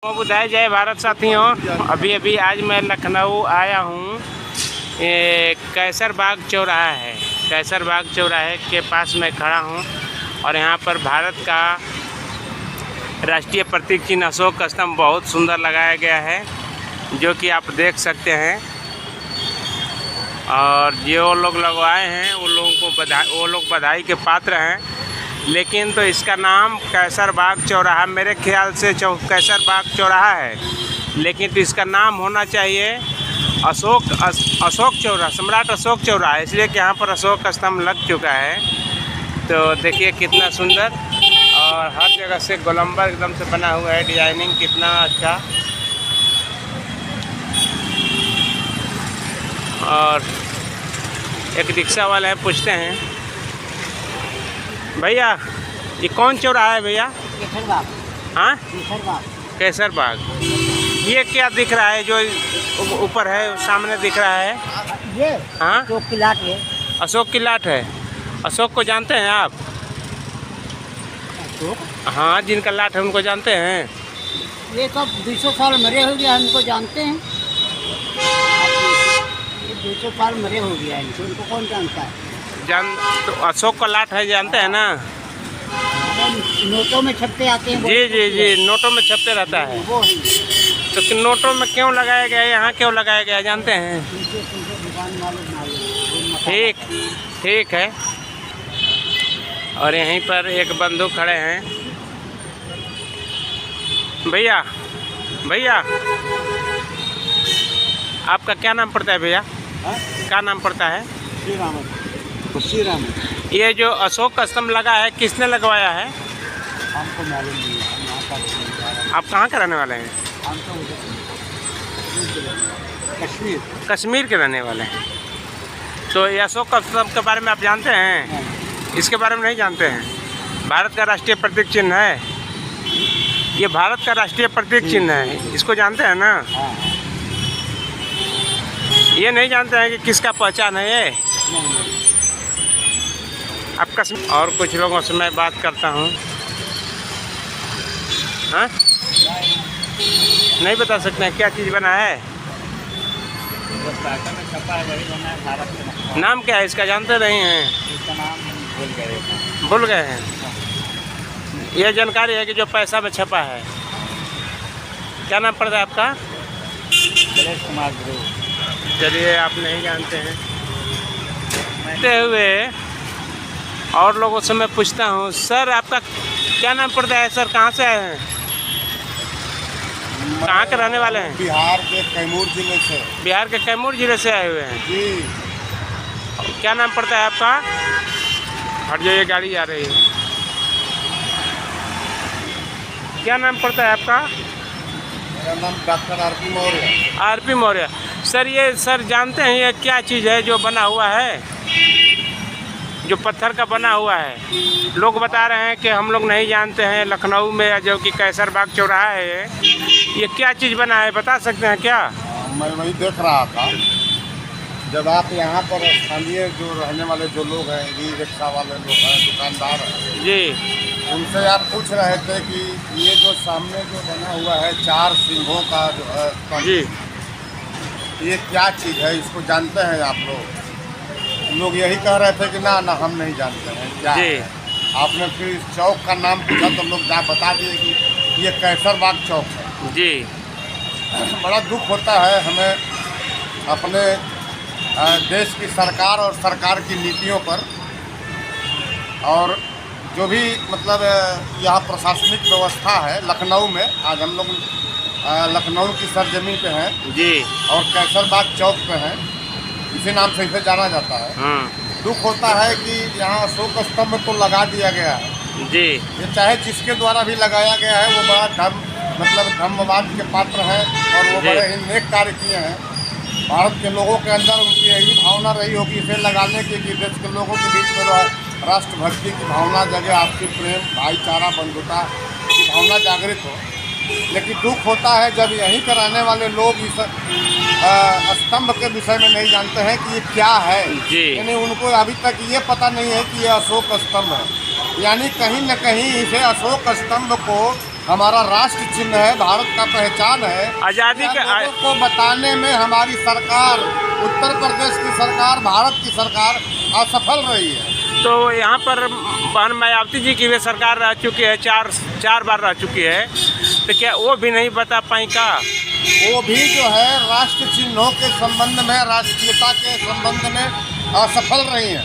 बुधाई जय भारत साथियों। अभी आज मैं लखनऊ आया हूँ। कैसर बाग चौराहा है। कैसर बाग चौराहे के पास मैं खड़ा हूँ और यहाँ पर भारत का राष्ट्रीय प्रतीक चिन्ह अशोक स्तंभ बहुत सुंदर लगाया गया है, जो कि आप देख सकते हैं। और जो लोग लगवाए हैं वो लोग बधाई के पात्र हैं। लेकिन तो इसका नाम कैसर बाग चौराहा, मेरे ख्याल से कैसर बाग चौराहा है, लेकिन तो इसका नाम होना चाहिए अशोक चौराहा, सम्राट अशोक चौराहा, इसलिए कि यहाँ पर अशोक स्तंभ लग चुका है। तो देखिए कितना सुंदर, और हर जगह से गोलंबर एकदम से बना हुआ है, डिजाइनिंग कितना अच्छा। और एक रिक्शा वाला है, पूछते हैं भैया ये कौन चौराहा है भैया? कैसर बाग। हाँ, कैसर बाग। ये क्या दिख रहा है जो ऊपर है, सामने दिख रहा है? ये हाँ, अशोक की लाट है। अशोक की लाट है। अशोक को जानते हैं आप? अशोक? हाँ, जिनका लाट है उनको जानते हैं। ये कब 200 साल मरे हो गया, हमको जानते हैं। 200 साल मरे हो गया इनको, इनको कौन जानता है? तो अशोक का लाट है, जानते हैं ना? नोटों में छपते आते हैं। जी, नोटों में छपते रहता है। वो है। तो नोटों में क्यों लगाया गया, यहाँ क्यों लगाया गया, जानते हैं? ठीक है। और यहीं पर एक बंधु खड़े हैं। भैया आपका क्या नाम पड़ता है भैया? क्या नाम पड़ता है? श्री राम। ये जो अशोक स्तंभ लगा है, किसने लगवाया है? हमको मालूम नहीं है। आप कहाँ के रहने वाले हैं? हम तो कश्मीर के रहने वाले हैं। तो ये अशोक स्तंभ के बारे में आप जानते हैं? इसके बारे में नहीं जानते हैं? भारत का राष्ट्रीय प्रतीक चिन्ह है। ये भारत का राष्ट्रीय प्रतीक चिन्ह है, इसको जानते हैं ना? ये नहीं जानते हैं कि किसका पहचान है ये? आप कश्मीर। और कुछ लोगों से मैं बात करता हूँ। हाँ, नहीं बता सकते हैं क्या चीज़ बना है? नाम क्या है इसका, जानते नहीं हैं? भूल गए हैं। यह जानकारी है कि जो पैसा में छपा है। क्या नाम पड़ता है आपका? कुमार। चलिए, आप नहीं जानते हैं। कहते हुए और लोगों से मैं पूछता हूँ, सर आपका क्या नाम पड़ता है? सर कहाँ से आए हैं? कहाँ के रहने वाले हैं? बिहार के कैमूर जिले से। बिहार के कैमूर जिले से आए हुए हैं जी। क्या नाम पड़ता है आपका? हट जाइए, गाड़ी आ रही है। क्या नाम पड़ता है आपका? मेरा नाम doctor RP Maurya. RP Maurya. Sir ये जानते हैं ये क्या चीज़ है जो बना हुआ है, जो पत्थर का बना हुआ है? लोग बता रहे हैं कि हम लोग नहीं जानते हैं। लखनऊ में जो कि कैसर बाग चौराहा है, ये क्या चीज़ बना है, बता सकते हैं क्या? मैं वही देख रहा था, जब आप यहाँ पर स्थानीय जो रहने वाले जो लोग हैं, ई रिक्शा वाले लोग हैं, दुकानदार हैं जी, उनसे आप पूछ रहे थे कि ये जो सामने जो बना हुआ है 4 सिंहों का जो है जी, ये क्या चीज़ है, इसको जानते हैं आप लोग? लोग यही कह रहे थे कि ना हम नहीं जानते हैं क्या जी। है। आपने फिर इस चौक का नाम पूछा तो लोग बता दिए कि ये कैसर बाग चौक है। जी। बड़ा दुख होता है हमें अपने देश की सरकार और सरकार की नीतियों पर, और जो भी मतलब यहाँ प्रशासनिक व्यवस्था है लखनऊ में। आज हम लोग लखनऊ की सरजमीन पे हैं जी, और कैसर बाग चौक पे हैं, इसी नाम से इसे जाना जाता है। दुख होता है कि यहाँ अशोक स्तंभ तो लगा दिया गया है जी। ये चाहे जिसके द्वारा भी लगाया गया है, वो बड़ा धर्मवाद के पात्र हैं और वो बड़े ही नेक कार्य किए हैं। भारत के लोगों के अंदर उनकी यही भावना रही होगी इसे लगाने की कि देश के लोगों के बीच में राष्ट्रभक्ति की भावना जगे, आपसी प्रेम, भाईचारा, बंधुता की भावना जागृत हो। लेकिन दुख होता है जब यहीं के रहने वाले लोग इस स्तंभ के विषय में नहीं जानते हैं कि ये क्या है। यानी उनको अभी तक ये पता नहीं है कि ये अशोक स्तंभ है। यानी कहीं न कहीं इसे अशोक स्तंभ को हमारा राष्ट्र चिन्ह है, भारत का पहचान है। आज़ादी के लोगों को बताने में हमारी सरकार, उत्तर प्रदेश की सरकार, भारत की सरकार असफल रही है। तो यहाँ पर बहन मायावती जी की भी सरकार रह चुकी है, चार बार रह चुकी है, तो क्या वो भी नहीं बता पाई का? वो भी जो है राष्ट्र चिन्हों के संबंध में, राष्ट्रीयता के संबंध में असफल रही है,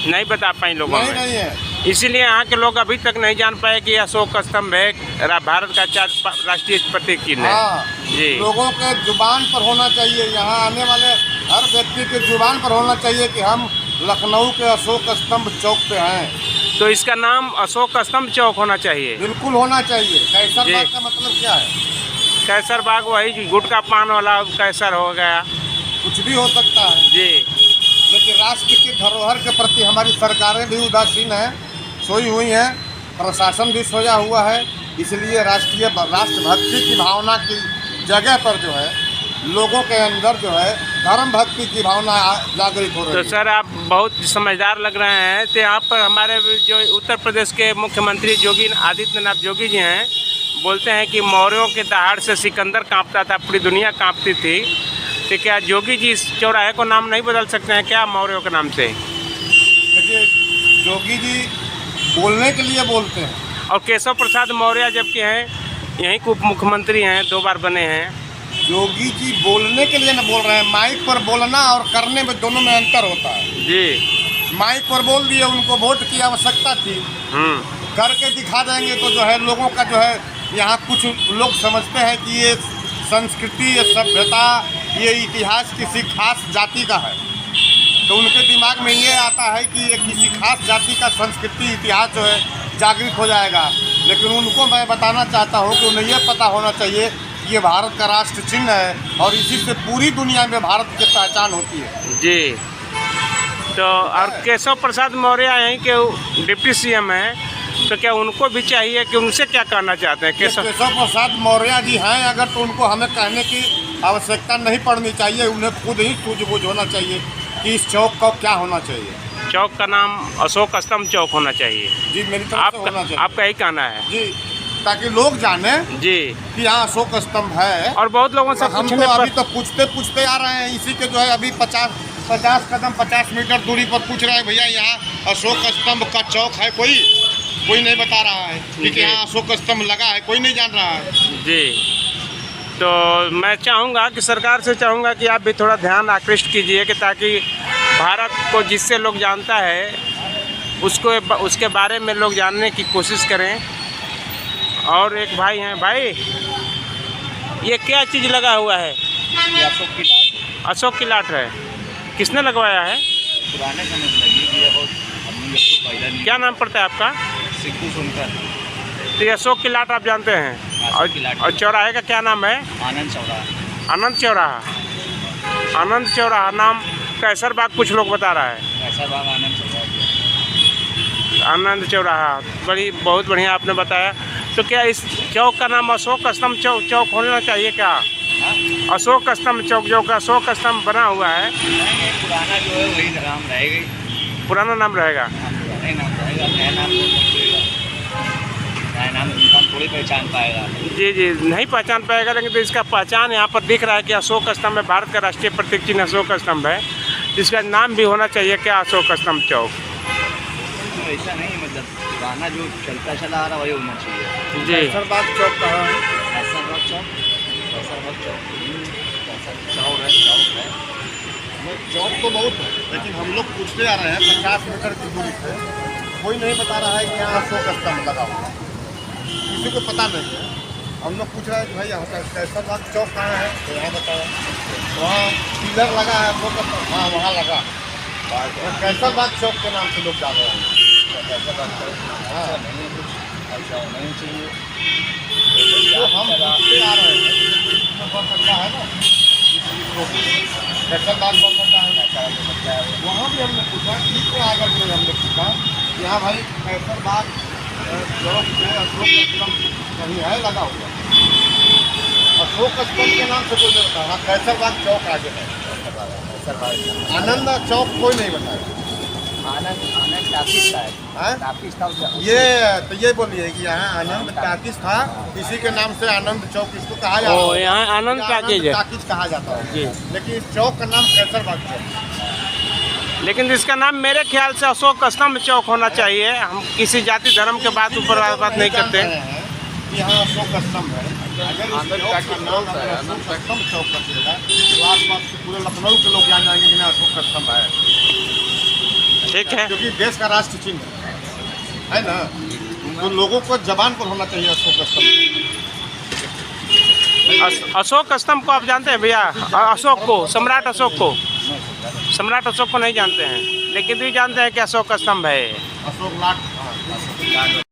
नहीं बता पाई लोगों में। नहीं है। इसीलिए यहाँ के लोग अभी तक नहीं जान पाए कि अशोक स्तंभ है भारत का राष्ट्रीय प्रतीक चिन्ह है। हाँ, जी, लोगों के जुबान पर होना चाहिए, यहाँ आने वाले हर व्यक्ति के जुबान पर होना चाहिए कि हम लखनऊ के अशोक स्तंभ चौक पे हैं। तो इसका नाम अशोक स्तंभ चौक होना चाहिए। बिल्कुल होना चाहिए। कैसर बाग का मतलब क्या है? कैसर बाग वही गुटखा पान वाला कैसर हो गया, कुछ भी हो सकता है जी। लेकिन राष्ट्र की धरोहर के प्रति हमारी सरकारें भी उदासीन हैं, सोई हुई हैं, प्रशासन भी सोया हुआ है। इसलिए राष्ट्रभक्ति की भावना की जगह पर जो है लोगों के अंदर जो है धर्म भक्ति की भावना जागृत हो रही है। तो सर आप बहुत समझदार लग रहे हैं। तो यहाँ पर हमारे जो उत्तर प्रदेश के मुख्यमंत्री योगी आदित्यनाथ योगी जी हैं, बोलते हैं कि मौर्यों के दहाड़ से सिकंदर कांपता था, पूरी दुनिया कांपती थी। तो क्या योगी जी इस चौराहे को नाम नहीं बदल सकते हैं क्या मौर्यों के नाम से? देखिए, योगी जी बोलने के लिए बोलते हैं। और केशव प्रसाद मौर्य जबकि हैं यहीं के उप मुख्यमंत्री हैं, 2 बार बने हैं। योगी जी बोलने के लिए न बोल रहे हैं, माइक पर बोलना और करने में दोनों में अंतर होता है। जी, माइक पर बोल दिए, उनको वोट की आवश्यकता थी, करके दिखा देंगे तो जो है लोगों का जो है, यहाँ कुछ लोग समझते हैं कि ये संस्कृति, ये सभ्यता, ये इतिहास किसी खास जाति का है। तो उनके दिमाग में ये आता है कि ये किसी खास जाति का संस्कृति, इतिहास जो है जागृत हो जाएगा। लेकिन उनको मैं बताना चाहता हूँ कि उन्हें ये पता होना चाहिए कि ये भारत का राष्ट्र चिन्ह है और इसी से पूरी दुनिया में भारत की पहचान होती है। जी। तो और केशव प्रसाद मौर्य यहीं के डिप्टी सीएम हैं, तो क्या उनको भी चाहिए कि उनसे क्या कहना चाहते हैं? केशव प्रसाद मौर्य जी हैं अगर, तो उनको हमें कहने की आवश्यकता नहीं पड़नी चाहिए। उन्हें खुद ही सूझबूझ होना चाहिए कि इस चौक का क्या होना चाहिए। चौक का नाम अशोक स्तंभ चौक होना चाहिए। जी, मेरी तरफ से होना चाहिए। आपका ही कहना है जी, ताकि लोग जाने जी कि यहाँ अशोक स्तंभ है। और बहुत लोगों से हम तो अभी तो पूछते आ रहे हैं, इसी के जो है अभी 50 कदम 50 मीटर दूरी पर पूछ रहे हैं, भैया यहाँ अशोक स्तंभ का चौक है? कोई नहीं बता रहा है क्योंकि यहाँ अशोक स्तंभ लगा है, कोई नहीं जान रहा है। जी, तो मैं चाहूँगा कि सरकार से चाहूँगा कि आप भी थोड़ा ध्यान आकृष्ट कीजिए कि ताकि भारत को जिससे लोग जानता है उसके बारे में लोग जानने की कोशिश करें। और एक भाई हैं, भाई ये क्या चीज़ लगा हुआ है? अशोक की लाट। अशोक की लाट है। किसने लगवाया है? पुराने समय से लगी हुई है, बहुत हमने इसको फायदा नहीं। क्या नाम पड़ता है आपका? सिद्धू सुनकर। तो ये अशोक की लाट आप जानते हैं? और चौराहे का क्या नाम है? आनंद चौराहा। आनंद चौराहा। आनंद चौराहा नाम कैसर बाग कुछ लोग बता रहा है। कैसर बाग आनंद चौराहा। आनंद चौराहा बहुत बढ़िया आपने बताया। तो क्या इस चौक का नाम अशोक स्तंभ चौक होना चाहिए क्या? अशोक स्तंभ चौक, जो का अशोक स्तंभ बना हुआ है, पुराना जो है वही नाम रहेगा। पुराना नाम रहेगा। पुराना नाम रहेगा, नया नाम नया नाम इंसान थोड़ी पहचान पाएगा। जी, नहीं पहचान पाएगा, लेकिन तो इसका पहचान यहाँ पर दिख रहा है कि अशोक स्तंभ है, भारत का राष्ट्रीय प्रतीक चिन्ह अशोक स्तंभ है। इसका नाम भी होना चाहिए क्या, अशोक स्तंभ चौक? ऐसा नहीं, मतलब पुराना जो चलता चला आ रहा वही होना चाहिए। जी, कैसर बाग चौक कहाँ है? कैसर बाग चौक, कैसर बाग चौक, चौक है। चौक तो बहुत है, लेकिन हम लोग पूछते आ रहे हैं 50 मीटर की दूरी पे, कोई नहीं बता रहा है कि यहाँ अशोक स्तंभ लगा हुआ है, किसी को पता नहीं है। हम लोग पूछ रहे हैं कि भाई यहाँ कैसर बाग चौक कहाँ है, तो यहाँ बताया वहाँ पिलर लगा है अशोक स्तंभ, हाँ वहाँ लगा। कैसर बाग चौक के नाम से लोग जा रहे हैं। हाँ, ऐसा नहीं चाहिए। जो हम पूछते आ रहे हैं बन सकता है ना, कैसर बाग बन सकता है। वहाँ भी हमने पूछा, ठीक है, आगे से हमने पूछा कि हाँ भाई कैसर बाग चौक से अशोक स्तंभ कहीं है लगा हुआ? अशोक स्तंभ के नाम से कोई नहीं बताया। कैसर बाग चौक आगे है, आनंद चौक कोई नहीं बताया। आनंद टाकिस था हैं? टाकिस था ये बोलिए कि यहाँ आनंद टाकिस था, इसी के नाम से आनंद चौक इसको कहा जाता ओ है। यहाँ आनंद या पैकेज है। टाकिस कहा जाता है जी। लेकिन इस चौक का नाम कैसरबाग चौक है। लेकिन इसका नाम मेरे ख्याल से अशोक स्तंभ चौक होना चाहिए। हम किसी जाति धर्म के बात ऊपर बात नहीं करते हैं। कि यहाँ अशोक स्तंभ है। अगर इस चौक का नाम अगर अशोक स्तंभ चौक कर दिया तो आसपास के पूरे लखनऊ के लोग जान जाएंगे कि ना अशोक स्तंभ है, ठीक है। क्योंकि देश का राष्ट्र चिन्ह है ना, तो लोगों को जबान पर होना चाहिए अशोक स्तंभ। अशोक स्तंभ को आप जानते हैं भैया? अशोक को, सम्राट अशोक को, सम्राट अशोक को नहीं जानते हैं, लेकिन भी जानते हैं कि अशोक स्तंभ है। अशोक लाट